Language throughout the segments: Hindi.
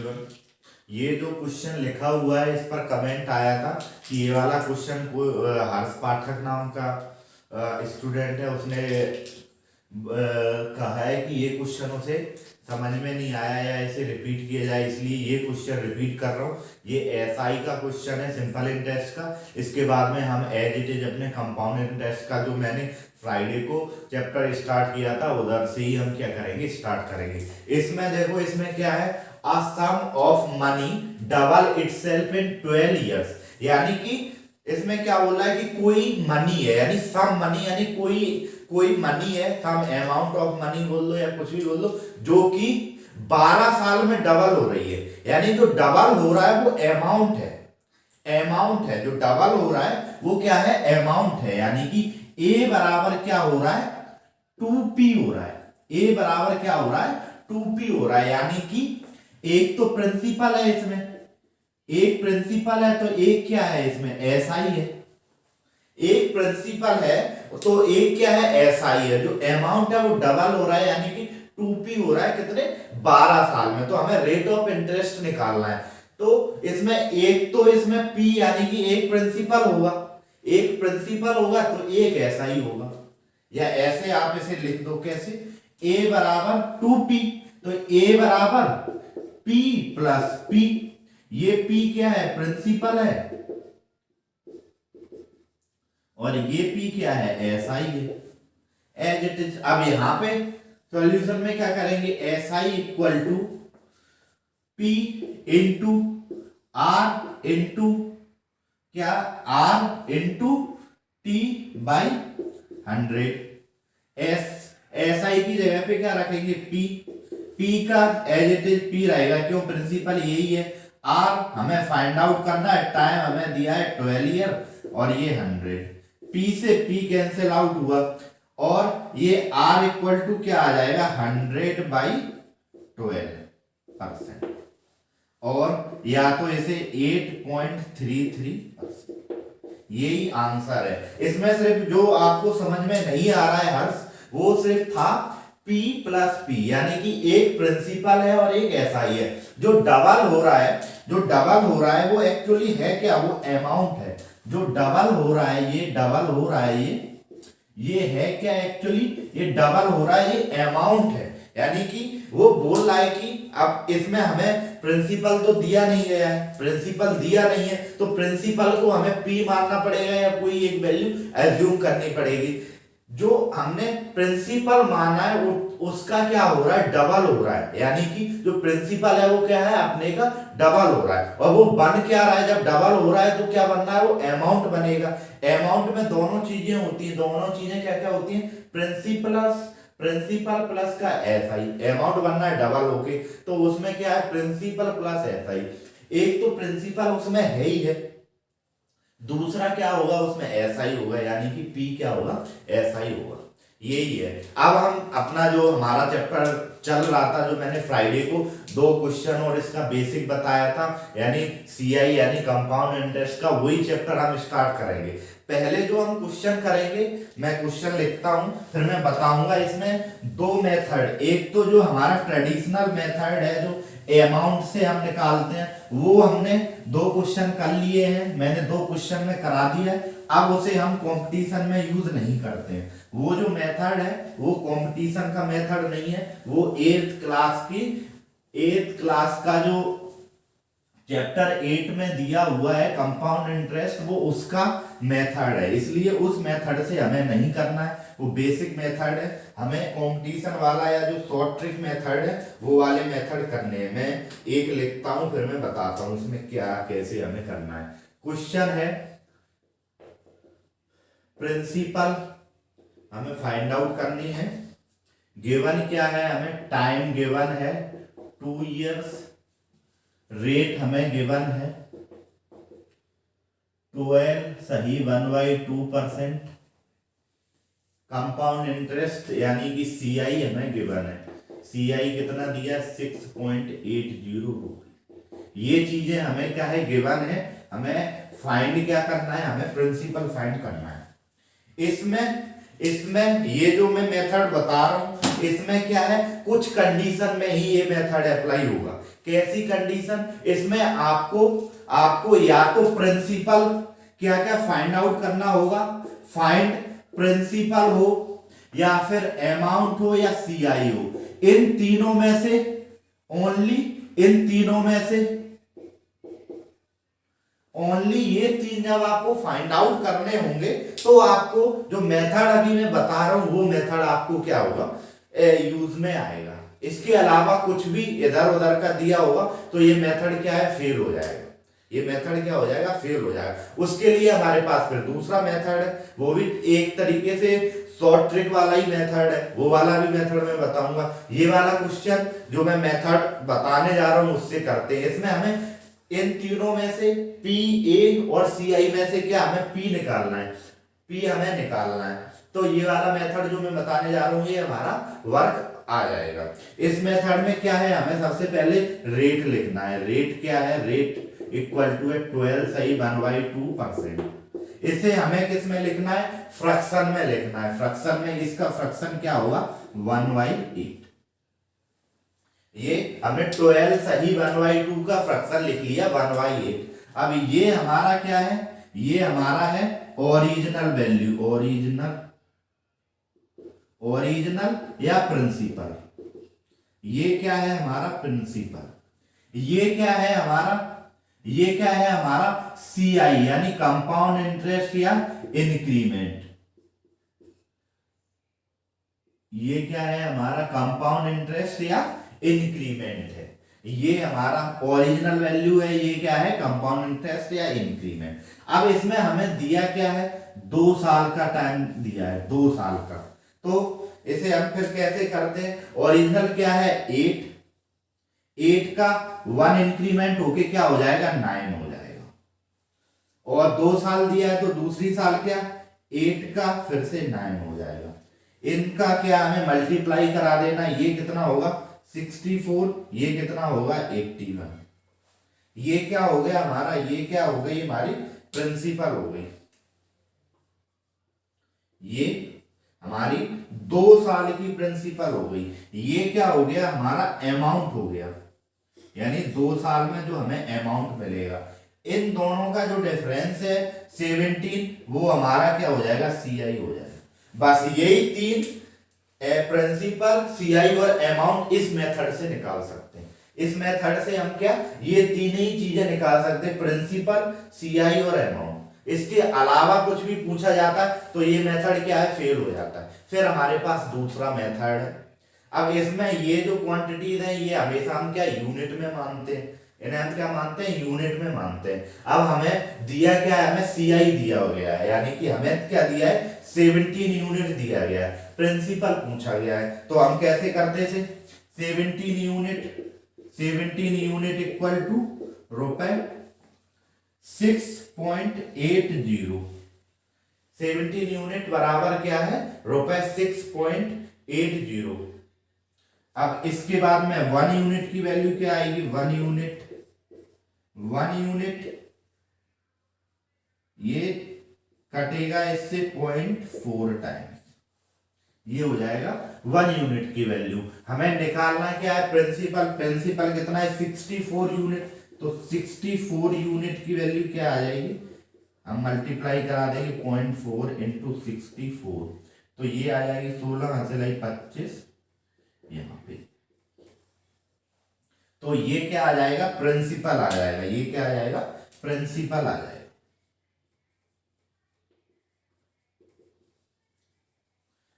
एवरीवन, ये जो क्वेश्चन लिखा हुआ है इस पर कमेंट आया था कि ये वाला क्वेश्चन को हर्ष पाठक नाम का स्टूडेंट है, उसने कहा है कि ये क्वेश्चन उसे समझ में नहीं आया या इसे रिपीट किया जाए, इसलिए ये क्वेश्चन रिपीट कर रहा हूँ। ये एसआई का क्वेश्चन है, सिंपल इंटरेस्ट का। इसके बाद में हम एज इट इज अपने कंपाउंड इंटरेस्ट का जो मैंने फ्राइडे को चैप्टर स्टार्ट किया था उधर से ही हम क्या करेंगे, स्टार्ट करेंगे। इसमें देखो, इसमें क्या है, a sum of money double itself in 12 years, यानी कि इसमें क्या बोल रहा है कि कोई मनी है, यानी सम मनी, यानी कोई मनी है, सम अमाउंट ऑफ मनी बोल लो या कुछ भी बोल लो, जो कि 12 साल में डबल हो रही है। यानी जो डबल हो रहा है वो अमाउंट है, जो डबल हो रहा है वो क्या है, अमाउंट है। यानी कि ए बराबर क्या हो रहा है, 2p हो रहा है। ए बराबर क्या हो रहा है, 2p हो रहा है। यानी कि एक तो प्रिंसिपल है, इसमें एक प्रिंसिपल है तो एक क्या है, इसमें एसआई है। एक प्रिंसिपल है तो एक क्या है, एसआई है। जो अमाउंट है वो डबल हो रहा है, यानी कि 2p हो रहा है कितने, 12 साल में। तो हमें रेट ऑफ इंटरेस्ट निकालना है। तो इसमें एक तो इसमें p यानी कि एक प्रिंसिपल होगा, एक प्रिंसिपल होगा तो एक एसआई होगा, या ऐसे आप इसे लिख दो, कैसे, a बराबर 2p, तो a बराबर p प्लस p। ये p क्या है, प्रिंसिपल है, और ये p क्या है, एसआई है, एज इट इज। अब यहां पे सॉल्यूशन में क्या करेंगे, SI equal to p into r into क्या, r into t by 100। SI की जगह पे क्या रखेंगे, p का एज इट इज p रहेगा, क्यों, प्रिंसिपल यही है। r हमें फाइंड आउट करना है, टाइम हमें दिया है 12 ईयर, और ये 100। p से p कैंसिल आउट हुआ, और ये r इक्वल टू क्या आ जाएगा, 100 बाई 12%, और या तो इसे 8.33%। यही आंसर है। इसमें सिर्फ जो आपको समझ में नहीं आ रहा है हर्ष, वो सिर्फ था p प्लस p, यानी कि एक प्रिंसिपल है और एक एसआई है। जो डबल हो रहा है, वो एक्चुअली है क्या, वो अमाउंट है। जो डबल हो रहा है, ये डबल हो रहा है, ये है क्या, एक्चुअली ये डबल हो रहा है, ये अमाउंट है। यानी कि वो बोल रहा है कि अब इसमें हमें प्रिंसिपल तो दिया नहीं गया है, प्रिंसिपल दिया नहीं है, तो प्रिंसिपल को हमें p मानना पड़ेगा या कोई एक वैल्यू एज्यूम करनी पड़ेगी। जो हमने प्रिंसिपल माना है उसका क्या हो रहा है, डबल हो रहा है। यानी कि जो प्रिंसिपल है वो क्या है, अपने का डबल हो रहा है। और वो बन क्या रहा है, जब डबल हो रहा है तो क्या बन रहा है, वो अमाउंट बनेगा। अमाउंट में दोनों चीजें होती हैं, दोनों चीजें क्या क्या होती हैं, प्रिंसिपल प्लस का एसआई। अमाउंट बनना है डबल होके, तो उसमें क्या है, प्रिंसिपल प्लस एसआई। एक तो प्रिंसिपल उसमें है ही है, दूसरा क्या होगा, उसमें एसआई होगा, यानी कि p क्या होगा, एसआई होगा। यही है। अब हम अपना जो हमारा चैप्टर चल रहा था, जो मैंने फ्राइडे को 2 क्वेश्चन और इसका बेसिक बताया था, यानी सीआई यानी कंपाउंड इंटरेस्ट का, वही चैप्टर हम स्टार्ट करेंगे। पहले जो हम क्वेश्चन करेंगे, मैं क्वेश्चन लिखता हूं, फिर मैं बताऊंगा। इसमें 2 मेथड, एक तो जो हमारा ट्रेडिशनल मेथड है, जो अमाउंट से हम निकालते हैं, वो हमने 2 क्वेश्चन कर लिए हैं, मैंने 2 क्वेश्चन में करा दिया है। अब उसे हम कंपटीशन में यूज नहीं करते हैं। वो जो मेथड है वो कंपटीशन का मेथड नहीं है, वो 8th क्लास का जो चैप्टर 8 में दिया हुआ है कंपाउंड इंटरेस्ट, वो उसका मेथड है, इसलिए उस मेथड से हमें नहीं करना है। वो बेसिक मेथड है, हमें कंपटीशन वाला या जो शॉर्ट ट्रिक मेथड है वो वाले मेथड करने हैं। मैं एक लिखता हूं, फिर मैं बताता हूं इसमें क्या कैसे हमें करना है। क्वेश्चन है, प्रिंसिपल हमें फाइंड आउट करनी है, गिवन क्या है, हमें टाइम गिवन है 2 इयर्स, रेट हमें गिवन है 12 सही 1/2%, कंपाउंड इंटरेस्ट यानी कि सीआई हमें गिवन है, सीआई कितना दिया, 6.80 रुपये। ये चीजें हमें क्या है, गिवन है। हमें फाइंड क्या करना है, हमें प्रिंसिपल फाइंड करना है। इसमें ये जो मैं मेथड बता रहा हूं इसमें क्या है, कुछ कंडीशन में ही ये मेथड अप्लाई होगा। कैसी कंडीशन? इसमें आपको या तो प्रिंसिपल क्या क्या फाइंड आउट करना होगा, फाइंड प्रिंसिपल हो या फिर अमाउंट हो या सीआई हो, इन तीनों में से ओनली, इन तीनों में से ओनली ये तीन जब आपको फाइंड आउट करने होंगे तो आपको जो मेथड अभी मैं बता रहा हूं वो मेथड आपको क्या होगा, यूज में आएगा। इसके अलावा कुछ भी इधर उधर का दिया होगा तो ये मेथड क्या है, फेल हो जाएगा। ये मेथड क्या हो जाएगा, फेल हो जाएगा। उसके लिए हमारे पास फिर दूसरा मेथड है, वो भी एक तरीके से शॉर्ट ट्रिक वाला ही मेथड है, वो वाला भी मेथड मैं बताऊंगा। ये वाला क्वेश्चन जो मैं मेथड बताने जा रहा हूं उससे करते हैं। इसमें हमें इन तीनों में से पी, ए और सी आई में से क्या हमें पी निकालना है, पी हमें निकालना है। तो ये वाला मेथड जो मैं बताने जा रहा हूं ये हमारा वर्क आ जाएगा। इस मेथड में क्या है, हमें सबसे पहले रेट लिखना है। रेट क्या है, रेट इक्वल टू 12 सही 1/2%। इसे हमें किस में लिखना है, फ्रैक्शन में लिखना है। फ्रैक्शन में इसका फ्रैक्शन क्या होगा, 1/8। ये हमने 12 सही 1/2 का फ्रैक्शन लिख लिया 1/8। अब ये हमारा क्या है, ये हमारा है ओरिजिनल वैल्यू, ओरिजिनल या प्रिंसिपल। ये क्या है हमारा प्रिंसिपल। ये क्या है हमारा, ये क्या है हमारा सीआई यानी कंपाउंड इंटरेस्ट या इंक्रीमेंट। ये क्या है हमारा कंपाउंड इंटरेस्ट या इंक्रीमेंट है। ये हमारा ओरिजिनल वैल्यू है, ये क्या है कंपाउंड इंटरेस्ट या इंक्रीमेंट। अब इसमें हमें दिया क्या है, 2 साल का टाइम दिया है, 2 साल का। तो इसे हम फिर कैसे करते हैं, ओरिजिनल क्या है 8 का 1 इंक्रीमेंट होके क्या हो जाएगा 9 हो जाएगा। और 2 साल दिया है तो दूसरी साल क्या 8 का फिर से 9 हो जाएगा। इनका क्या हमें मल्टीप्लाई करा देना, ये कितना होगा 64, ये कितना होगा 81। ये क्या हो गया हमारा, ये क्या हो गई हमारी प्रिंसिपल हो गई। ये हमारी 2 साल की प्रिंसिपल हो गई। ये क्या हो गया हमारा अमाउंट हो गया, यानी 2 साल में जो हमें अमाउंट मिलेगा। इन दोनों का जो डिफरेंस है 17, वो हमारा क्या हो जाएगा सीआई हो जाएगा। बस यही 3 प्रिंसिपल, सीआई और अमाउंट इस मेथड से निकाल सकते हैं। इस मेथड से हम क्या ये 3 ही चीजें निकाल सकते हैं, प्रिंसिपल, सीआई और अमाउंट। इसके अलावा कुछ भी पूछा जाता है तो ये मेथड क्या है फेल हो जाता है। फिर हमारे पास दूसरा मेथड है। अब इसमें ये जो क्वांटिटीज है ये हमेशा हम क्या यूनिट में मानते हैं, इन्हें हम क्या मानते हैं यूनिट में मानते हैं। अब हमें दिया क्या है, हमें सीआई दिया गया है, यानी कि हमें क्या दिया है 17 यूनिट दिया गया है, प्रिंसिपल पूछा गया है। तो हम कैसे करते थे 17 यूनिट इक्वल टू रुपए 6.80। 17 यूनिट बराबर क्या है रुपए 6.80। अब इसके बाद में 1 यूनिट की वैल्यू क्या आएगी, 1 यूनिट ये कटेगा इससे 0.4 टाइम्स, ये हो जाएगा 1 यूनिट की वैल्यू। हमें निकालना क्या है प्रिंसिपल कितना है 64 यूनिट। तो 64 यूनिट की वैल्यू क्या आ जाएगी, हम मल्टीप्लाई करा देंगे 0.4 इंटू 64, तो ये आ जाएगी 16×25 यहाँ पे। तो ये क्या आ जाएगा प्रिंसिपल आ जाएगा, ये क्या आ जाएगा प्रिंसिपल आ जाएगा।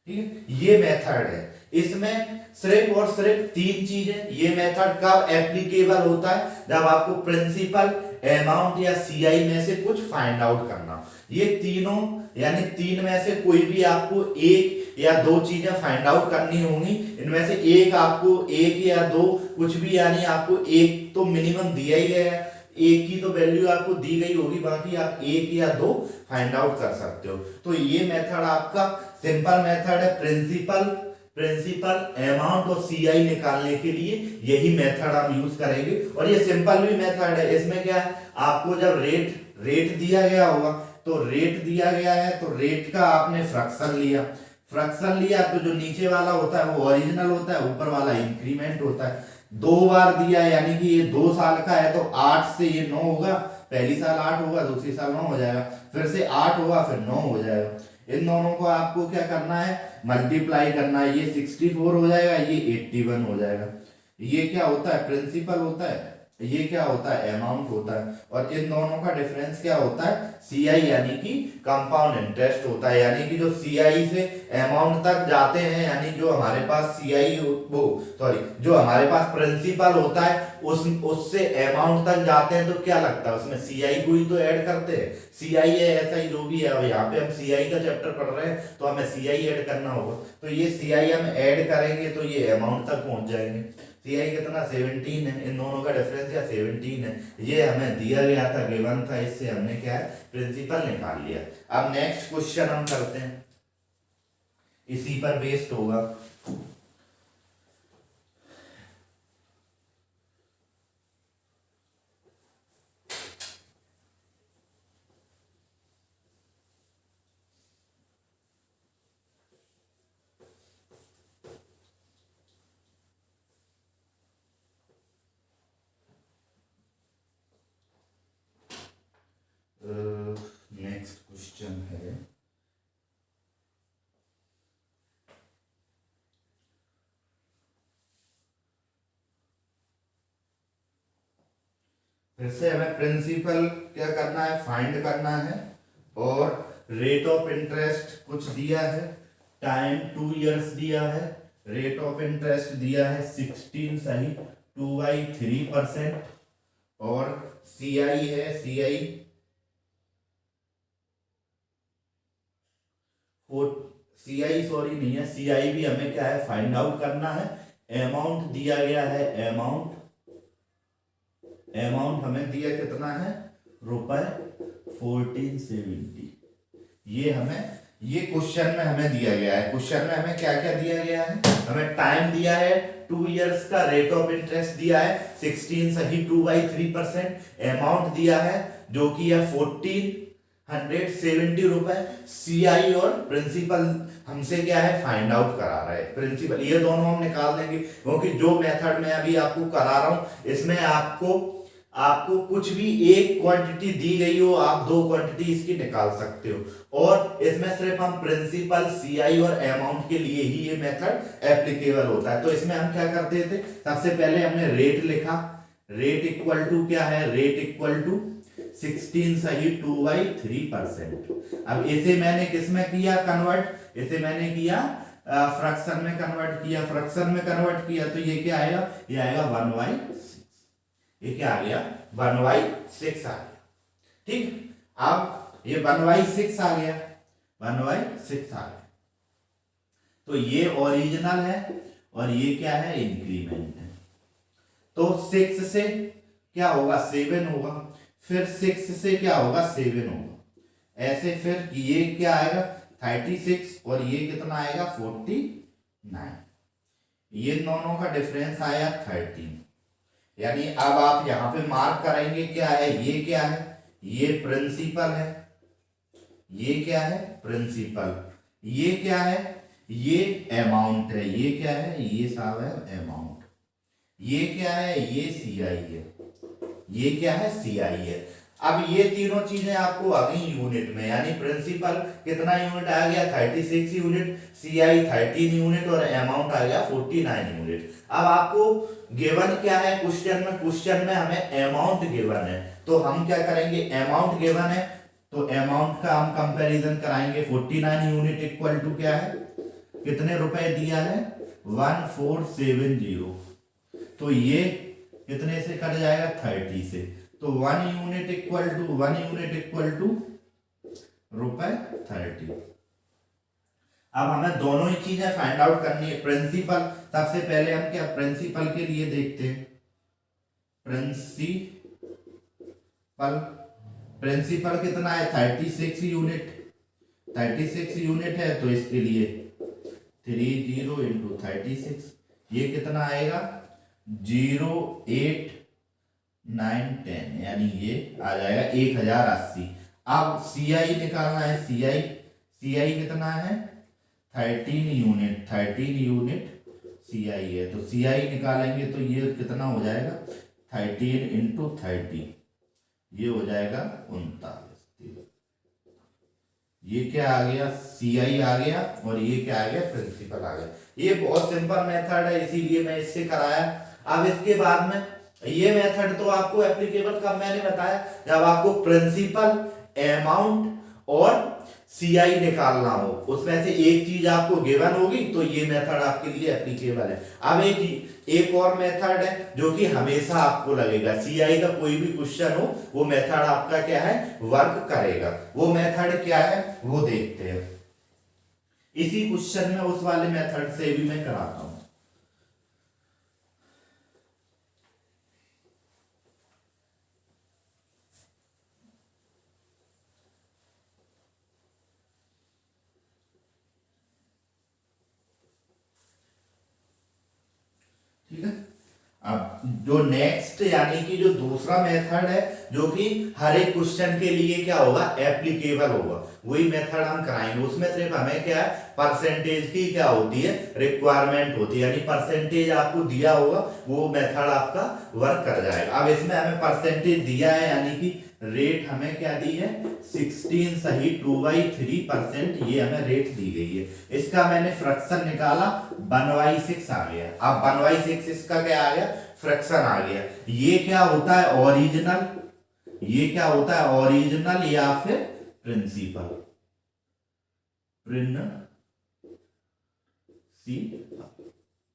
ठीक है, ये मेथड है। इसमें सिर्फ और सिर्फ 3 चीजें। ये मेथड कब एप्लीकेबल होता है, जब आपको प्रिंसिपल, अमाउंट या सीआई में से कुछ फाइंड आउट करना। ये तीनों यानी 3 में से कोई भी आपको 1 या 2 चीजें फाइंड आउट करनी होंगी। इनमें से एक आपको 1 या 2 कुछ भी, यानी आपको 1 तो मिनिमम दिया ही है, 1 की तो वैल्यू आपको दी गई होगी, बाकी आप 1 या 2 फाइंड आउट कर सकते हो। तो ये मेथड आपका सिंपल मेथड है। प्रिंसिपल, अमाउंट और सीआई निकालने के लिए यही मेथड हम यूज करेंगे। और ये सिंपल भी मेथड है। इसमें क्या है, आपको जब रेट दिया गया होगा, तो रेट दिया गया है तो रेट का आपने फ्रैक्शन लिया, फ्रैक्शन लिया तो जो नीचे वाला होता है वो ओरिजिनल होता है, ऊपर वाला इंक्रीमेंट होता है। 2 बार दिया है यानी कि ये 2 साल का है, तो 8 से ये 9 होगा, पहली साल 8 होगा, दूसरी साल 9 हो जाएगा, फिर से 8 होगा, फिर 9 हो जाएगा। इन दोनों को आपको क्या करना है, मल्टीप्लाई करना है। ये 64 हो जाएगा, ये 81 हो जाएगा। ये क्या होता है, प्रिंसिपल होता है, ये क्या होता है, अमाउंट होता है। और इन दोनों का डिफरेंस क्या होता है, सीआई यानी कि कंपाउंड इंटरेस्ट होता है। यानी कि जो सीआई से अमाउंट तक जाते हैं, यानी जो हमारे पास सीआई वो सॉरी जो हमारे पास प्रिंसिपल होता है उससे अमाउंट तक जाते हैं, तो क्या लगता है उसमें सीआई को ही तो ऐड करते हैं। सीआई है ऐसा ही जो भी है, अब यहाँ पे हम सीआई का चैप्टर पढ़ रहे हैं तो हमें सीआई ऐड करना होगा, तो ये सीआई हम ऐड करेंगे तो ये अमाउंट तक पहुंच जाएंगे। सीआई कितना 17 है, इन दोनों का डिफरेंस क्या 17 है, ये हमें दिया गया था, गिवन था, इससे हमने क्या है प्रिंसिपल निकाल लिया। अब नेक्स्ट क्वेश्चन हम करते हैं, इसी पर बेस्ड होगा। नेक्स्ट क्वेश्चन है फिर से हमें प्रिंसिपल क्या करना है, फाइंड करना है, और रेट ऑफ इंटरेस्ट कुछ दिया है, टाइम 2 इयर्स दिया है, रेट ऑफ इंटरेस्ट दिया है 16 सही 2/3%, और सीआई है, सीआई सॉरी नहीं है, सीआई भी हमें क्या है फाइंड आउट करना है। अमाउंट दिया गया है, अमाउंट हमें दिया कितना है, रुपए 1470। ये क्वेश्चन में हमें दिया गया है। क्वेश्चन में हमें क्या क्या दिया गया है, हमें टाइम दिया है 2 इयर्स का, रेट ऑफ इंटरेस्ट दिया है 16 सही 2/3%, अमाउंट दिया है जो कि है 1470 रुपए, सीआई और प्रिंसिपल हमसे क्या है फाइंड आउट करा रहा है। प्रिंसिपल ये दोनों हम निकाल देंगे, क्योंकि जो मेथड में अभी आपको करा रहा हूं इसमें आपको कुछ भी एक क्वांटिटी दी गई हो, आप 2 क्वांटिटी इसकी निकाल सकते हो, और इसमें सिर्फ हम प्रिंसिपल, सीआई और अमाउंट के लिए ही ये मेथड एप्लीकेबल होता है। तो इसमें हम क्या करते थे, सबसे पहले हमने रेट लिखा, रेट इक्वल टू क्या है, रेट इक्वल टू 16 सही 2/3%। अब इसे मैंने किस में किया कन्वर्ट, इसे मैंने किया फ्रैक्शन में कन्वर्ट किया, फ्रैक्शन में कन्वर्ट किया तो ये क्या आएगा, ये आएगा 1/6। ये क्या आ गया 1/6 आ गया, ठीक। अब ये 1/6 आ गया, 1/6 आ गया, तो ये ओरिजिनल है और ये क्या है इंक्रीमेंट है। तो 6 से क्या होगा 7 होगा, फिर 6 से क्या होगा 7 होगा, ऐसे फिर ये क्या आएगा 36 और ये कितना आएगा 49। ये दोनों का डिफरेंस आया 13। यानी अब आप यहां पे मार्क करेंगे क्या है, ये क्या है, ये प्रिंसिपल है, ये क्या है प्रिंसिपल, ये क्या है, ये अमाउंट है, ये क्या है, ये साहब है अमाउंट, ये क्या है, ये सीआई है, ये क्या है सीआई है। अब ये तीनों चीजें आपको आ गई यूनिट में, यानी प्रिंसिपल कितना यूनिट आ गया 36 यूनिट, सीआई 13 यूनिट और अमाउंट आ गया 49 यूनिट। अब आपको गिवन क्या है क्वेश्चन में हमें अमाउंट गिवन है, तो हम क्या करेंगे, अमाउंट गिवन है तो अमाउंट का हम कंपैरिजन कराएंगे। 49 यूनिट इक्वल टू क्या है, कितने रुपए दिया है 1470, तो ये कितने से कट जाएगा 30 से, तो 1 यूनिट इक्वल टू रुपए 30। अब हमें दोनों ही चीजें फाइंड आउट करनी है। प्रिंसिपल सबसे पहले हम क्या प्रिंसिपल के लिए देखते हैं, प्रिंसिपल कितना है 36 यूनिट, 36 यूनिट है तो इसके लिए 30 × 36, ये कितना आएगा 0, 8, 9, 10, यानी ये आ जाएगा 1080। अब सीआई निकालना है, सीआई कितना है 13 यूनिट सी आई है। तो सी आई निकालेंगे तो ये कितना हो जाएगा 13 इंटू 30, ये हो जाएगा 39। ये क्या आ गया सी आई आ गया और ये क्या आ गया प्रिंसिपल आ गया। ये बहुत सिंपल मेथड है इसीलिए मैं इससे कराया। अब इसके बाद में ये मेथड तो आपको एप्लीकेबल कब मैंने बताया, जब आपको प्रिंसिपल, अमाउंट और सीआई निकालना हो, उसमें से एक चीज आपको गिवन होगी तो ये मेथड आपके लिए एप्लीकेबल है। अब एक और मेथड है जो कि हमेशा आपको लगेगा, सीआई का कोई भी क्वेश्चन हो वो मेथड आपका क्या है वर्क करेगा। वो मेथड क्या है वो देखते हैं। इसी क्वेश्चन में उस वाले मेथड से भी मैं कराता हूं। ठीक है। अब जो नेक्स्ट यानी कि जो दूसरा मेथड है जो कि हर एक क्वेश्चन के लिए क्या होगा एप्लीकेबल होगा, वही मेथड हम कराएंगे। उसमें सिर्फ हमें क्या है परसेंटेज की क्या होती है रिक्वायरमेंट होती है, यानी परसेंटेज आपको दिया होगा वो मेथड आपका वर्क कर जाएगा। अब इसमें हमें परसेंटेज दिया है यानी कि रेट हमें क्या दी है 16 सही 2/3%, ये हमें रेट दी गई है। इसका मैंने फ्रैक्शन निकाला 1/6 आ गया। अब 1/6 इसका क्या आ गया फ्रैक्शन आ गया। ये क्या होता है ओरिजिनल, ये क्या होता है ओरिजिनल या फिर प्रिंसिपल,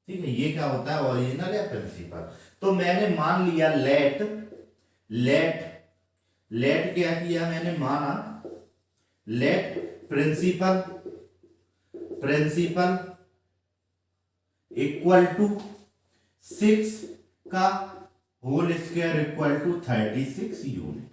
ठीक है। ये क्या होता है ओरिजिनल या प्रिंसिपल। तो मैंने मान लिया लेट क्या किया मैंने माना लेट प्रिंसिपल इक्वल टू 6 का whole square equal to 36 unit.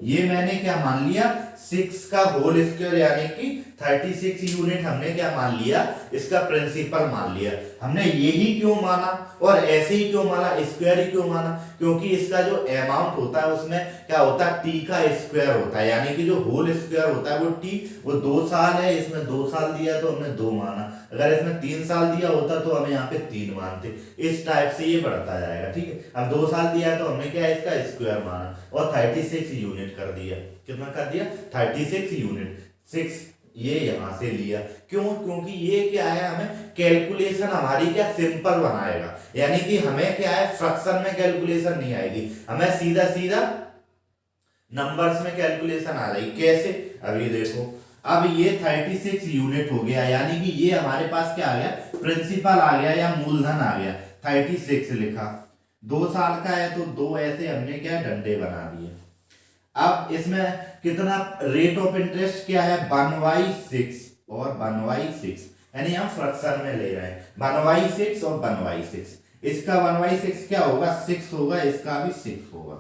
ये मैंने क्या मान लिया 6 का होल स्क्वायर यानी कि 36 यूनिट हमने क्या मान लिया इसका प्रिंसिपल मान लिया। हमने यही क्यों माना और ऐसे ही क्यों माना, स्क्वायर ही क्यों माना, क्योंकि इसका जो अमाउंट होता है उसमें क्या होता है टी का स्क्वायर होता है, यानी कि जो होल स्क्वायर होता है वो टी वो 2 साल है, इसमें 2 साल दिया तो हमने 2 माना, अगर इसमें 3 साल दिया होता तो हमें यहाँ पे 3 मानते। इस टाइप से ये बढ़ता जाएगा। ठीक है। अब 2 साल दिया है तो हमने क्या इसका स्क्वायर माना और 36 यूनिट कर दिया। कितना कर दिया 36 यूनिट। 6 ये यहां से लिया, क्यों, क्योंकि ये क्या है हमें कैलकुलेशन हमारी क्या सिंपल बनाएगा, यानी कि हमें क्या है फ्रैक्शन में कैलकुलेशन नहीं आएगी, हमें सीधा सीधा नंबर्स में कैलकुलेशन आ जाएगी। कैसे, अब ये देखो, अब ये 36 यूनिट हो गया, यानी कि ये हमारे पास क्या आ गया प्रिंसिपल आ गया या मूलधन आ गया। 36 लिखा, 2 साल का है तो 2 ऐसे हमने क्या डंडे बना दिए। अब इसमें कितना रेट ऑफ इंटरेस्ट क्या है 1/6 और 1/6, यानी हम फ्रैक्शन में ले रहे हैं 1/6 और 1/6। इसका 1/6 क्या होगा 6 होगा, इसका भी 6 होगा।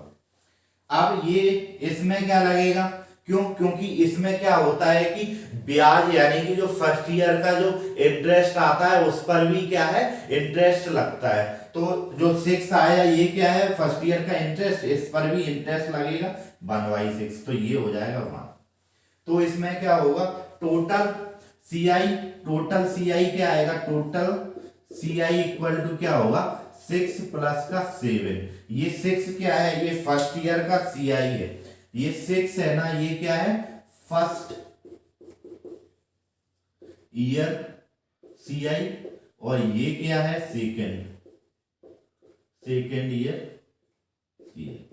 अब ये इसमें क्या लगेगा, क्यों, क्योंकि इसमें क्या होता है कि ब्याज यानी कि जो फर्स्ट ईयर का जो इंटरेस्ट आता है उस पर भी क्या है इंटरेस्ट लगता है। तो जो 6 आया ये क्या है फर्स्ट ईयर का इंटरेस्ट, इस पर भी इंटरेस्ट लगेगा 1/6, तो ये हो जाएगा 1। तो इसमें क्या होगा टोटल सीआई क्या आएगा, टोटल सीआई इक्वल टू क्या होगा 6 प्लस का 7। ये 6 क्या है, ये फर्स्ट ईयर का सीआई है, ये 6 है ना, ये क्या है फर्स्ट ईयर सीआई, और ये क्या है सेकेंड ईयर सीआई।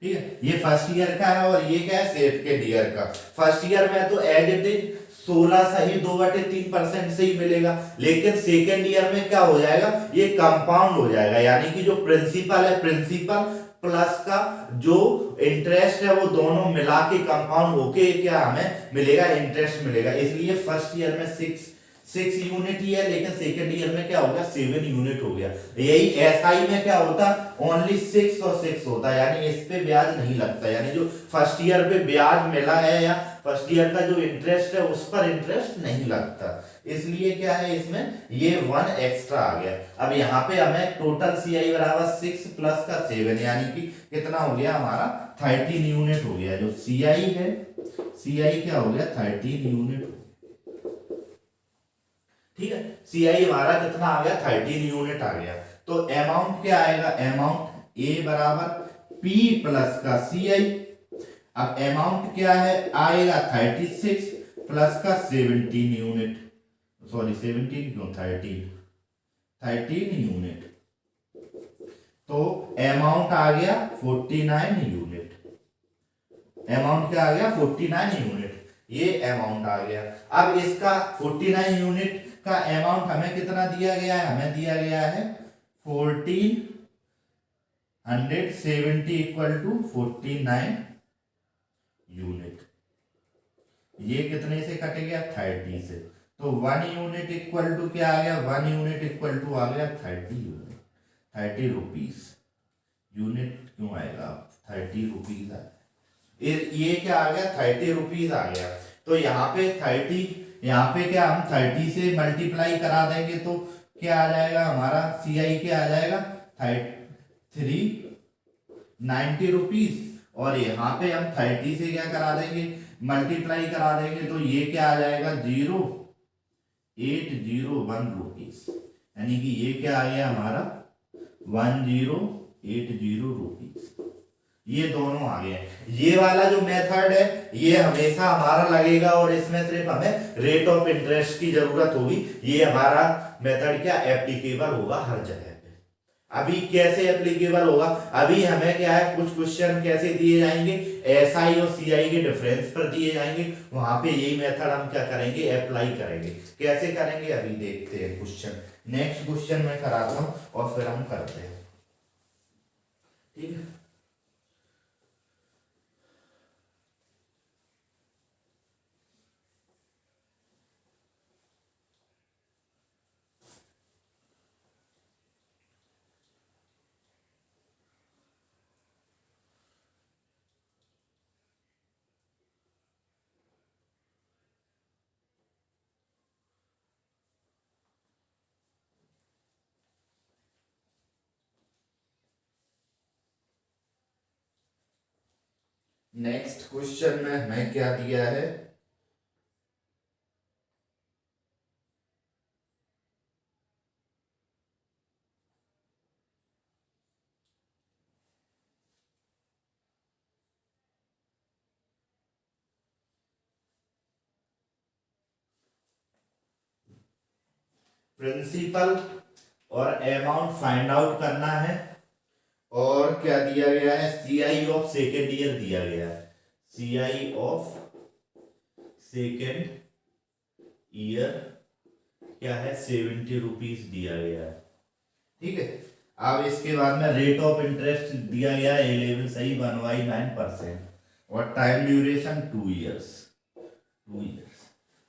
ठीक है, ये फर्स्ट ईयर का है और ये क्या है सेकेंड ईयर का। फर्स्ट ईयर में तो एज इट इज 16 सही 2/3% से ही मिलेगा, लेकिन सेकेंड ईयर में क्या हो जाएगा ये कंपाउंड हो जाएगा, यानी कि जो प्रिंसिपल है प्रिंसिपल प्लस का जो इंटरेस्ट है वो दोनों मिला के कंपाउंड होके क्या हमें मिलेगा इंटरेस्ट मिलेगा। इसलिए फर्स्ट ईयर में 6 यूनिट ही है, लेकिन सेकेंड ईयर में क्या हो गया 7 यूनिट हो गया। यही एसआई में क्या होता ओनली 6 और 6 होता है, यानी इस पे ब्याज नहीं लगता, यानी जो फर्स्ट ईयर पे ब्याज मिला है या फर्स्ट ईयर का जो इंटरेस्ट है उस पर इंटरेस्ट नहीं लगता। इसलिए क्या है इसमें ये 1 एक्स्ट्रा आ गया। अब यहाँ पे हमें टोटल सीआई बराबर 6 प्लस का 7, यानी कि कितना हो गया हमारा 13 यूनिट हो गया। जो सीआई है सीआई क्या हो गया 13 यूनिट। ठीक है। सीआई हमारा कितना आ गया, 13 यूनिट आ गया। तो अमाउंट क्या आएगा, अमाउंट ए बराबर पी प्लस का सीआई। अब अमाउंट क्या है आएगा 36 प्लस का 17 यूनिट, सॉरी 17 क्यों 13 यूनिट। तो अमाउंट आ गया 49 यूनिट। अमाउंट क्या आ गया 49 यूनिट, ये अमाउंट आ गया। अब इसका 49 यूनिट का अमाउंट हमें कितना दिया गया है, हमें दिया गया है 1470 इक्वल टू 49 यूनिट। ये कितने से कट गया 30 से, तो 1 यूनिट इक्वल टू क्या आ गया, 1 यूनिट इक्वल टू आ गया 30 यूनिट, 30 रुपीज। यूनिट क्यों आएगा 30 रुपीज आएगा, ये क्या आ गया 30 रुपीज आ गया। तो यहाँ पे 30, यहाँ पे क्या हम 30 से मल्टीप्लाई करा देंगे तो क्या आ जाएगा हमारा सीआई क्या आ जाएगा 390 रुपीज। और यहाँ पे हम 30 से क्या करा देंगे मल्टीप्लाई करा देंगे तो ये क्या आ जाएगा 0801 रुपीज, यानी कि ये क्या आ गया हमारा 1080 रुपीज। ये दोनों आ गए। ये वाला जो मेथड है ये हमेशा हमारा लगेगा और इसमें सिर्फ हमें रेट ऑफ इंटरेस्ट की जरूरत होगी। ये हमारा मेथड क्या एप्लीकेबल होगा हर जगह पे। अभी कैसे एप्लीकेबल होगा, अभी हमें क्या है कुछ क्वेश्चन कैसे दिए जाएंगे, एसआई और सीआई के डिफरेंस पर दिए जाएंगे, वहां पे यही मेथड हम क्या करेंगे अप्लाई करेंगे। कैसे करेंगे अभी देखते हैं क्वेश्चन, नेक्स्ट क्वेश्चन मैं कराता हूं और फिर हम करते हैं, ठीक है। नेक्स्ट क्वेश्चन में हमें क्या दिया है, प्रिंसिपल और अमाउंट फाइंड आउट करना है। और क्या दिया गया है सीआई ऑफ सेकेंड ईयर दिया गया है, सीआई ऑफ सेकेंड ईयर क्या है 70 रुपीज दिया गया है, ठीक है। अब इसके बाद में रेट ऑफ इंटरेस्ट दिया गया है 11 सही 1/9% और टाइम ड्यूरेशन 2 इयर्स।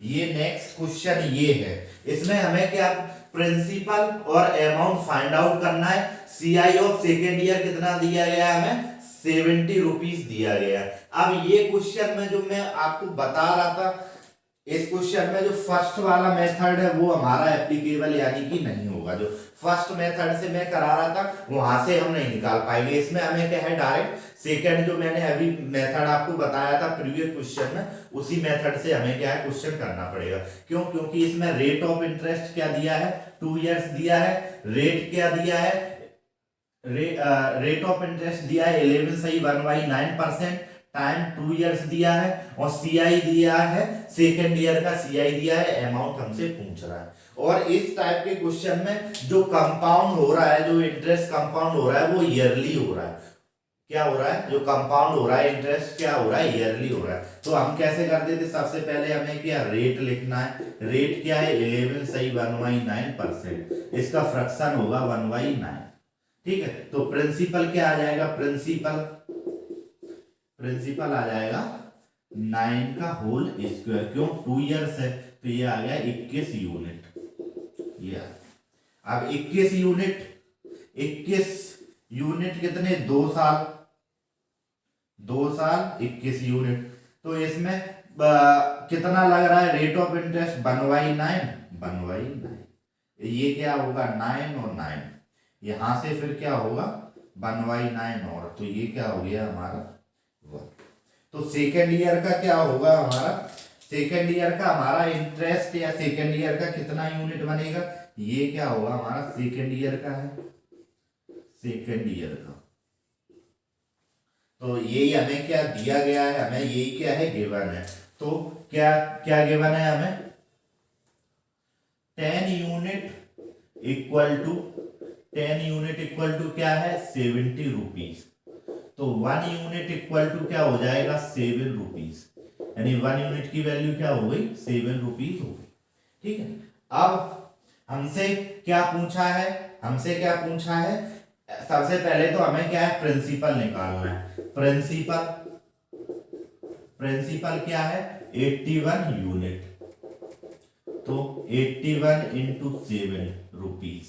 ये नेक्स्ट क्वेश्चन ये है, इसमें हमें क्या प्रिंसिपल और अमाउंट फाइंड आउट करना है। सीआई ऑफ सेकेंड ईयर कितना दिया गया है हमें 70 रुपीज दिया गया है। अब ये क्वेश्चन में जो मैं आपको बता रहा था, इस क्वेश्चन में जो फर्स्ट वाला मेथड है वो हमारा एप्लीकेबल यानी कि नहीं होगा। जो फर्स्ट मेथड से मैं करा रहा था वहां से हम नहीं निकाल पाएंगे। इसमें हमें क्या है डायरेक्ट सेकंड जो मैंने अभी मेथड आपको बताया था प्रीवियस क्वेश्चन में, उसी मेथड से हमें क्या है क्वेश्चन करना पड़ेगा। क्यों, क्योंकि इसमें रेट ऑफ इंटरेस्ट क्या दिया है 2 इयर्स दिया है, रेट क्या दिया है रेट ऑफ इंटरेस्ट दिया है 11 सही 1/9%, टाइम 2 इयर्स दिया है और सीआई दिया है सेकेंड ईयर का सीआई दिया है, अमाउंट हमसे पूछ रहा है। और इस टाइप के क्वेश्चन में जो कंपाउंड हो रहा है, जो इंटरेस्ट कंपाउंड हो रहा है वो ईयरली हो रहा है। क्या हो रहा है, जो कंपाउंड हो रहा है इंटरेस्ट क्या हो रहा है ईयरली हो रहा है। तो हम कैसे करते थे, सबसे पहले हमें क्या रेट लिखना है। रेट क्या है 11 सही 1/9%, इसका फ्रैक्शन होगा 1/9, ठीक है। तो प्रिंसिपल क्या आ जाएगा, प्रिंसिपल आ जाएगा 9 का होल स्क्वायर, क्यों 2 इयर्स है तो ये आ गया 21 यूनिट। ये अब 21 यूनिट कितने 2 साल 21 यूनिट। तो इसमें कितना लग रहा है रेट ऑफ इंटरेस्ट 1/9, ये क्या होगा 9 और 9, यहां से फिर क्या होगा 1/9 और, तो ये क्या हो गया हमारा 1। तो सेकेंड ईयर का क्या होगा हमारा सेकेंड ईयर का हमारा इंटरेस्ट या सेकेंड ईयर का कितना यूनिट बनेगा, ये क्या होगा हमारा सेकेंड ईयर का है, सेकेंड ईयर का। तो यही हमें क्या दिया गया है, हमें यही क्या है गिवन है। तो क्या क्या गिवन है हमें, 10 unit equal to 10 unit equal to क्या है 70 रुपीज। तो 1 यूनिट इक्वल टू क्या हो जाएगा 7 रुपीज, यानी 1 यूनिट की वैल्यू क्या हो गई 7 रुपीज हो गई। ठीक है, अब हमसे क्या पूछा है, हमसे क्या पूछा है, सबसे पहले तो हमें क्या है प्रिंसिपल निकालना है। प्रिंसिपल प्रिंसिपल क्या है 81 यूनिट, तो 81 इंटू 7 रुपीज,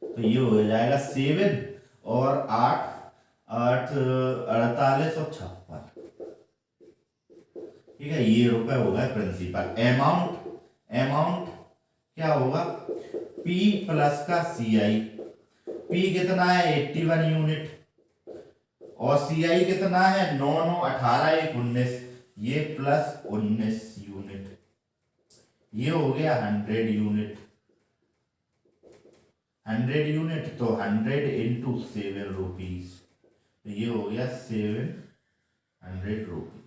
तो ये हो जाएगा 7 और 8 8 48 और 56। ठीक है, ये रुपए होगा प्रिंसिपल। अमाउंट क्या होगा P प्लस का CI। P कितना है 81 यूनिट और CI कितना है 9 9 18 1 19, ये प्लस 19 यूनिट, ये हो गया 100 यूनिट। 100 यूनिट तो 100 इंटू 7 रुपीज, तो ये हो गया 700 रुपीज।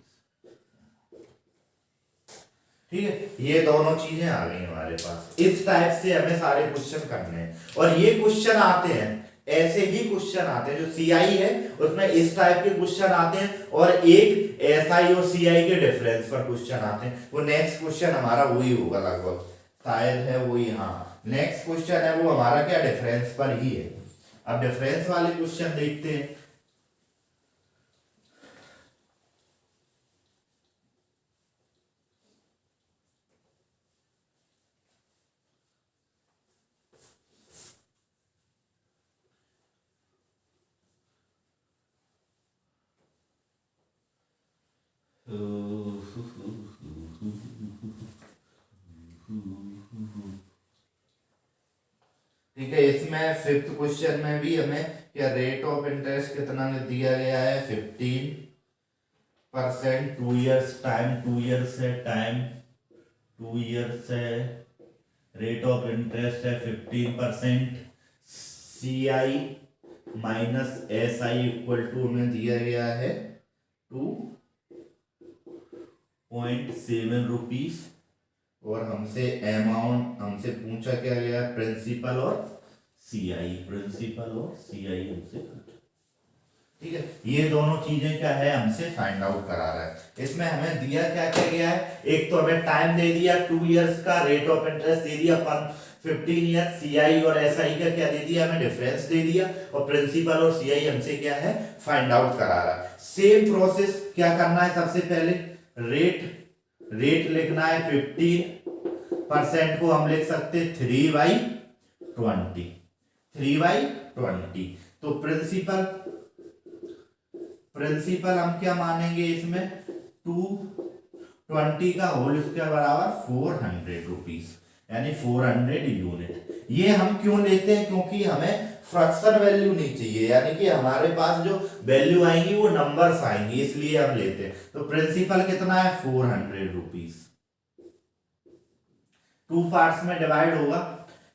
ठीक है, ये दोनों चीजें आ गई हमारे पास। इस टाइप से हमें सारे क्वेश्चन करने हैं, और ये क्वेश्चन आते हैं, ऐसे ही क्वेश्चन आते हैं। जो CI है उसमें इस टाइप के क्वेश्चन आते हैं, और एक SI और CI के डिफरेंस पर क्वेश्चन आते हैं। वो नेक्स्ट क्वेश्चन हमारा वही होगा लगभग, शायद है वही, हाँ नेक्स्ट क्वेश्चन है वो हमारा क्या डिफरेंस पर ही है। अब डिफरेंस वाले क्वेश्चन देखते हैं। ठीक है, इसमें फिफ्थ क्वेश्चन में भी हमें क्या रेट ऑफ इंटरेस्ट कितना दिया गया है 15%, 2 इयर्स टाइम, 2 इयर्स है टाइम, 2 इयर्स है, रेट ऑफ इंटरेस्ट है 15%, CI minus SI equal to हमें दिया गया है 2.7 रुपीज, और हमसे अमाउंट हमसे पूछा क्या गया प्रिंसिपल और CI, प्रिंसिपल और CI हमसे पूछा। ठीक है, ये दोनों चीजें क्या है हमसे फाइंड आउट करा रहा है। इसमें हमें दिया क्या क्या गया है, एक तो हमें टाइम दे दिया 2 इयर्स का, रेट ऑफ इंटरेस्ट दे दिया 15 ईयर, CI और SI का क्या दे दिया हमें डिफरेंस दे दिया, और प्रिंसिपल और CI हमसे क्या है फाइंड आउट करा रहा है। सेम प्रोसेस क्या करना है, सबसे पहले रेट लिखना है 15% को हम लिख सकते 3/20, 3/20। तो प्रिंसिपल हम क्या मानेंगे इसमें 220 का होल स्क्वायर बराबर 400 रुपीज, यानी 400 यूनिट। ये हम क्यों लेते हैं, क्योंकि हमें फ्रैक्शन वैल्यू नहीं चाहिए, यानी कि हमारे पास जो वैल्यू आएंगी वो नंबर्स आएंगी, इसलिए हम लेते हैं। तो प्रिंसिपल कितना है 400 रुपीज, 2 पार्ट्स में डिवाइड होगा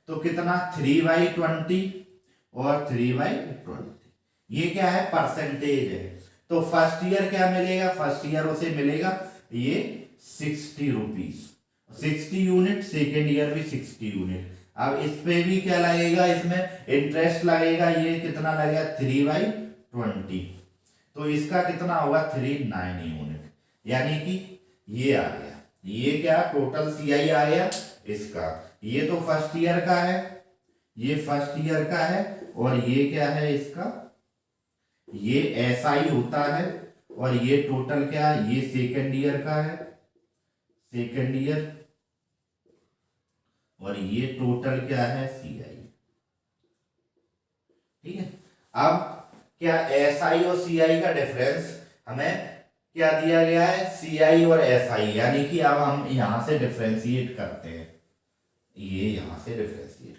तो कितना 3/20 और 3/20। ये क्या है परसेंटेज है। तो फर्स्ट ईयर क्या मिलेगा, फर्स्ट ईयर उसे मिलेगा ये 60 रुपीज, 60 यूनिट, सेकेंड ईयर भी 60 यूनिट। अब इस पे भी क्या लगेगा, इसमें इंटरेस्ट लगेगा, ये कितना लगेगा 3/20, तो इसका कितना होगा 39 यूनिट, यानी कि ये आ गया। ये क्या टोटल CI आ गया इसका, ये तो फर्स्ट ईयर का है, ये फर्स्ट ईयर का है, और ये क्या है इसका, ये SI होता है, और ये टोटल क्या है ये सेकेंड ईयर का है, सेकेंड ईयर, और ये टोटल क्या है CI। ठीक है, अब क्या SI और CI का डिफरेंस हमें क्या दिया गया है CI और SI, यानी कि अब हम यहां से डिफरेंशिएट करते हैं, ये यहां से डिफरेंशिएट,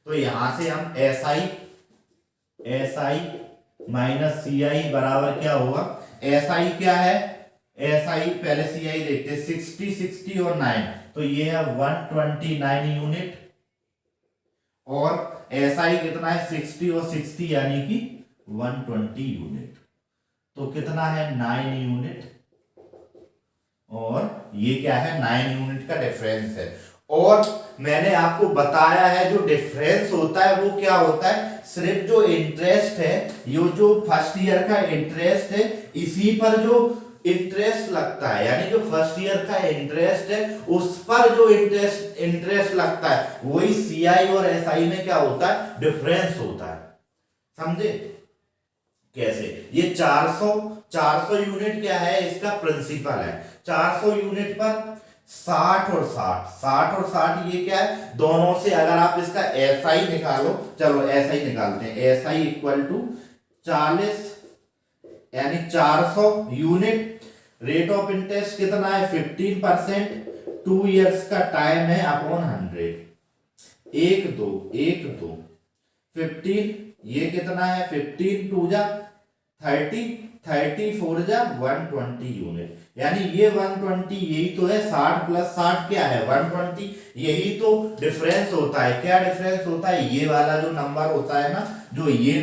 तो यहां से हम SI माइनस CI बराबर क्या होगा, SI क्या है एसआई पहले सीआई देखते हैं 60 60 और 9, तो ये है 129 यूनिट, और एसआई कितना है 60 और 60 यानी कि 120 यूनिट, तो कितना है 9 यूनिट, और ये क्या है 9 यूनिट का डिफरेंस है। और मैंने आपको बताया है जो डिफरेंस होता है वो क्या होता है, सिर्फ जो इंटरेस्ट है, ये जो फर्स्ट ईयर का इंटरेस्ट है इसी पर जो इंटरेस्ट लगता है, यानी जो फर्स्ट ईयर का इंटरेस्ट है उस पर जो इंटरेस्ट लगता है वही सीआई और एसआई में क्या होता है, डिफरेंस होता है। समझे कैसे? ये 400 यूनिट क्या है, इसका प्रिंसिपल है। 400 यूनिट पर 60 और 60 ये क्या है, दोनों से अगर आप इसका एसआई निकालो, चलो एसआई निकालते हैं, एसआई इक्वल टू 40 यानी 400 यूनिट, रेट ऑफ इंटरेस्ट कितना है 15%, 2 इयर्स का टाइम है अपॉन 100, 1 2 15, ये कितना है 15 2 जा 30, 30 4 जा 120 यूनिट, यानी ये 120 यही तो है, 60 प्लस 60 क्या है 120, यही तो डिफरेंस होता है। क्या डिफरेंस होता है, ये वाला जो नंबर होता है ना, जो ये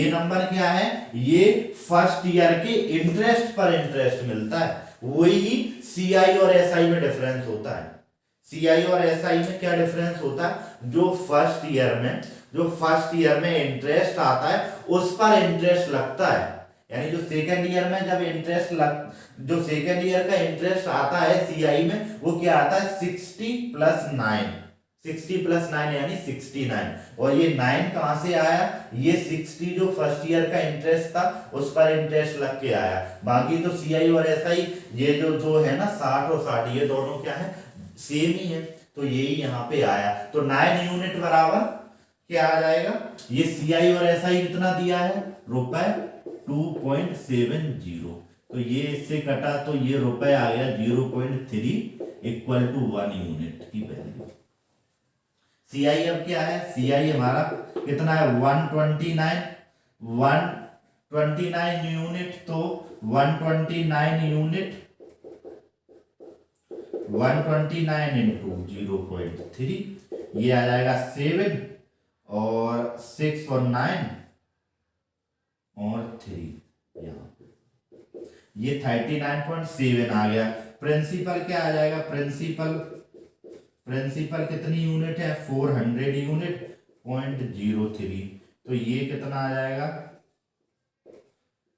नंबर क्या है, ये फर्स्ट ईयर के इंटरेस्ट पर इंटरेस्ट मिलता है, वही सीआई और एसआई में डिफरेंस होता है। सीआई और एसआई में क्या डिफरेंस होता है, जो फर्स्ट ईयर में इंटरेस्ट आता है उस पर इंटरेस्ट लगता है, यानी जो सेकंड ईयर में जब जो सेकंड ईयर का इंटरेस्ट आता है सीआई में वो क्या आता है 60 प्लस 9 यानी 69, और ये 9 कहां से आया, ये 60 जो फर्स्ट ईयर का इंटरेस्ट था उस पर इंटरेस्ट लग के आया। बाकी तो सीआई और एसआई ये जो है ना 60 और 60 ये दोनों क्या है, सेम ही है, तो यही यहाँ पे आया। तो 9 यूनिट बराबर क्या आ जाएगा, ये सीआई और एसआई कितना दिया है रुपए 2.70, तो ये इससे कटा तो ये रुपए आ गया 0.3 इक्वल टू 1 यूनिट की वैल्यू। सीआई अब क्या है, सीआई हमारा कितना है 129 यूनिट, तो 129 यूनिट 129 इंटू 0.3 ये आ जाएगा 7 और 6 और 9 और 3, यहाँ ये 39.7 आ गया। प्रिंसिपल क्या आ जाएगा, प्रिंसिपल कितनी यूनिट है 400 यूनिट 0.03, तो ये कितना आ जाएगा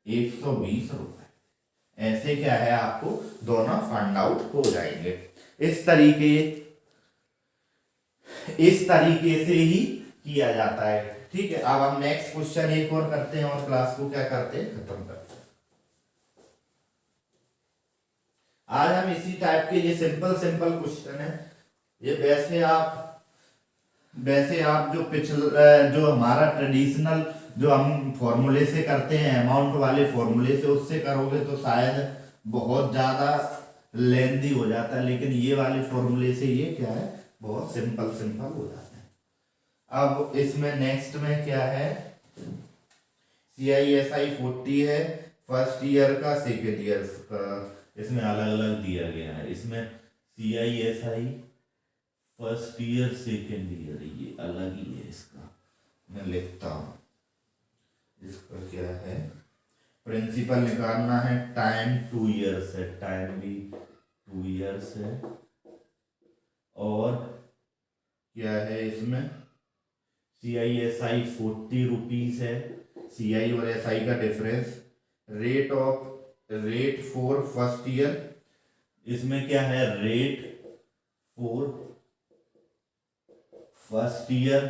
120 रुपए। ऐसे क्या है आपको दोनों फंड आउट हो जाएंगे। इस तरीके से ही किया जाता है। ठीक है, अब हम नेक्स्ट क्वेश्चन एक और करते हैं और क्लास को क्या करते हैं, खत्म करते हैं। आज हम इसी टाइप के ये सिंपल क्वेश्चन है, ये वैसे आप जो हमारा ट्रेडिशनल जो हम फॉर्मूले से करते हैं, अमाउंट वाले फॉर्मूले से उससे करोगे तो शायद बहुत ज्यादा लेंदी हो जाता है, लेकिन ये वाले फॉर्मूले से ये क्या है बहुत सिंपल हो जाता है। अब इसमें नेक्स्ट में क्या है, CISI 40 है फर्स्ट ईयर का, सेकेंड ईयर का, इसमें अलग अलग दिया गया है। इसमें CISI first year second year ये अलग ही है, इसका मैं लिखता हूँ। इसका क्या है, प्रिंसिपल निकालना है, टाइम 2 इयर्स है, टाइम भी 2 इयर्स है, और क्या है इसमें CISI 40 रुपीज है, CI और SI का difference, rate for first year, इसमें क्या है rate for first year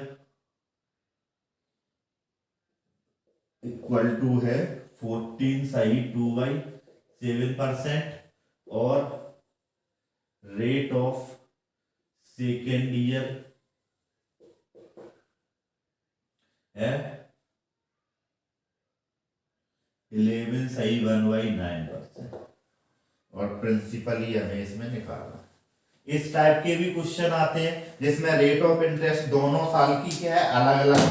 equal to है 14 साई 2/7%, और रेट ऑफ सेकेंड ईयर है 11 साई 1/9%, और प्रिंसिपल ही हमें इसमें निकालना। इस टाइप के भी क्वेश्चन आते हैं जिसमें रेट ऑफ इंटरेस्ट दोनों साल की क्या है अलग अलग,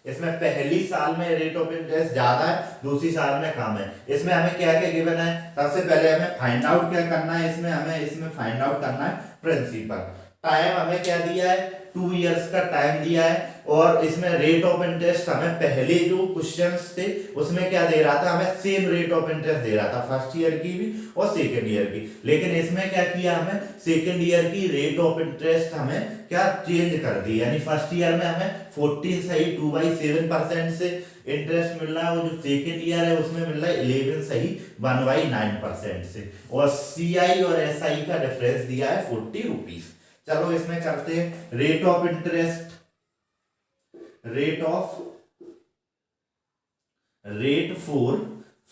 इसमें पहली साल में रेट ऑफ इंटरेस्ट ज्यादा है, दूसरी साल में कम है। इसमें हमें क्या क्या गिवन है, सबसे पहले हमें फाइंड आउट क्या करना है, इसमें फाइंड आउट करना है प्रिंसिपल। टाइम हमें क्या दिया है, 2 इयर्स का टाइम दिया है, और इसमें रेट ऑफ इंटरेस्ट हमें पहले जो क्वेश्चंस थे उसमें क्या दे रहा था, हमें सेम रेट ऑफ इंटरेस्ट दे रहा था फर्स्ट ईयर की भी और सेकेंड ईयर की। लेकिन इसमें क्या किया, हमें सेकेंड ईयर की रेट ऑफ इंटरेस्ट हमें क्या चेंज कर दी, यानी फर्स्ट ईयर में हमें 14 सही 2/7% से इंटरेस्ट मिल रहा है, और जो सेकेंड ईयर है उसमें मिल रहा है 11 सही 1/9% से, और CI और SI का डिफरेंस दिया है 40 रुपीज। चलो इसमें करते हैं rate of interest, rate for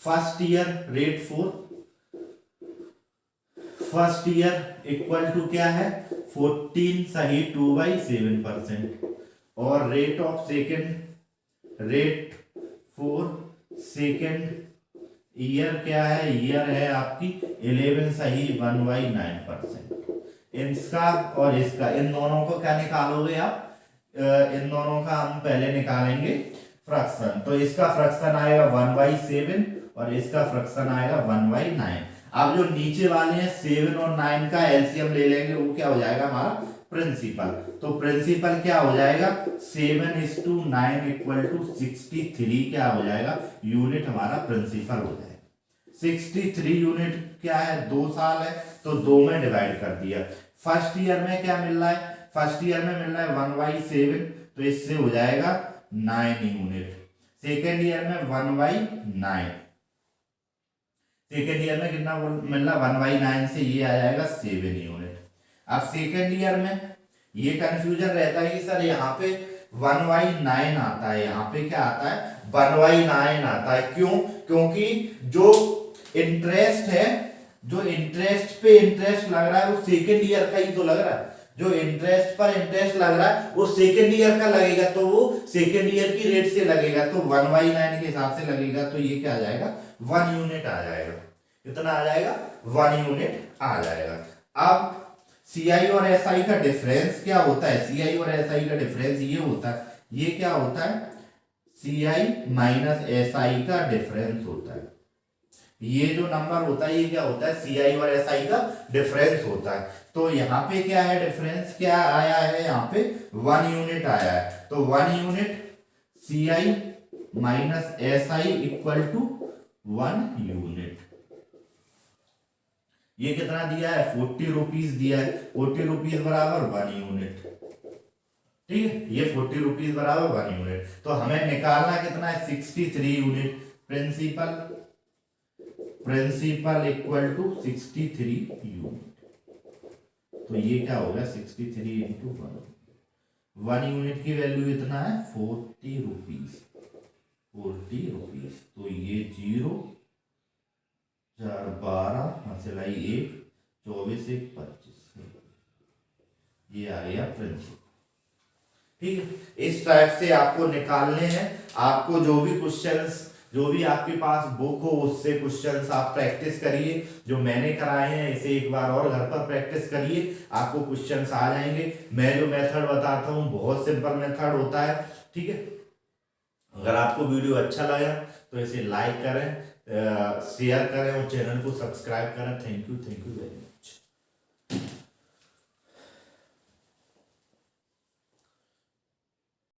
first year, first year equal to क्या है 14 सही 2/7%, और रेट फॉर सेकेंड ईयर क्या है, ईयर है आपकी 11 सही 1/9%। इसका और इसका, इन दोनों को क्या निकालोगे आप, इन दोनों का हम पहले निकालेंगे फ्रैक्शन। तो इसका फ्रैक्शन आएगा 1/7 और इसका फ्रैक्शन आएगा 1/9। अब जो नीचे वाले हैं 7 और 9 का एलसीएम ले लेंगे, वो क्या हो जाएगा हमारा प्रिंसिपल। तो प्रिंसिपल क्या हो जाएगा 7:9 = 63 क्या हो जाएगा यूनिट, हमारा प्रिंसिपल हो जाएगा। 63 यूनिट क्या है, 2 साल है तो 2 में डिवाइड कर दिया। फर्स्ट ईयर में क्या मिल रहा है, फर्स्ट ईयर में मिल रहा है 1/7, तो इससे हो जाएगा 9 यूनिट। सेकेंड ईयर में 1/9, सेकेंड ईयर में कितना मिल रहा 1/9 से ये आ जाएगा 7 यूनिट। अब सेकेंड ईयर में ये कंफ्यूजन रहता है कि सर यहाँ पे 1/9 आता है, यहाँ पे क्या आता है 1/9 आता है, क्यों, क्योंकि जो इंटरेस्ट है, जो इंटरेस्ट पे इंटरेस्ट लग रहा है वो सेकेंड ईयर का ही तो लग रहा है, जो इंटरेस्ट पर इंटरेस्ट लग रहा है वो सेकेंड ईयर का लगेगा, तो वो सेकेंड ईयर की रेट से लगेगा, तो 1/9 के हिसाब से लगेगा, तो ये क्या आ जाएगा 1 यूनिट आ जाएगा। कितना आ जाएगा 1 यूनिट आ जाएगा। अब CI और SI का डिफरेंस क्या होता है, CI और SI का डिफरेंस ये होता है, ये क्या होता है CI माइनस SI का डिफरेंस होता है। ये जो नंबर होता है ये क्या होता है CI और SI का डिफरेंस होता है। तो यहाँ पे क्या है डिफरेंस, क्या आया है यहाँ पे 1 यूनिट आया है, तो 1 unit CI minus SI = 1 unit. ये कितना दिया है 40 रुपीज दिया है, 40 रुपीज बराबर 1 यूनिट, ठीक है, ये 40 रुपीज बराबर 1 यूनिट। तो हमें निकालना कितना है 63 यूनिट। प्रिंसिपल = 63 यूनिट, तो ये क्या होगा 63 × 1 यूनिट की वैल्यू इतना है 40 रुपीज, 40 रुपीज। तो ये 0 4 12 सिलाई 1 24 1 25, ये आ गया प्रिंसिपल। ठीक है, इस टाइप से आपको निकालने हैं। आपको जो भी क्वेश्चंस, जो भी आपके पास बुक हो उससे क्वेश्चंस आप प्रैक्टिस करिए, जो मैंने कराए हैं इसे एक बार और घर पर प्रैक्टिस करिए, आपको क्वेश्चंस आ जाएंगे। मैं जो मेथड बताता हूँ बहुत सिंपल मेथड होता है, ठीक है। अगर आपको वीडियो अच्छा लगा तो इसे लाइक करें, शेयर करें और चैनल को सब्सक्राइब करें। Thank you very much.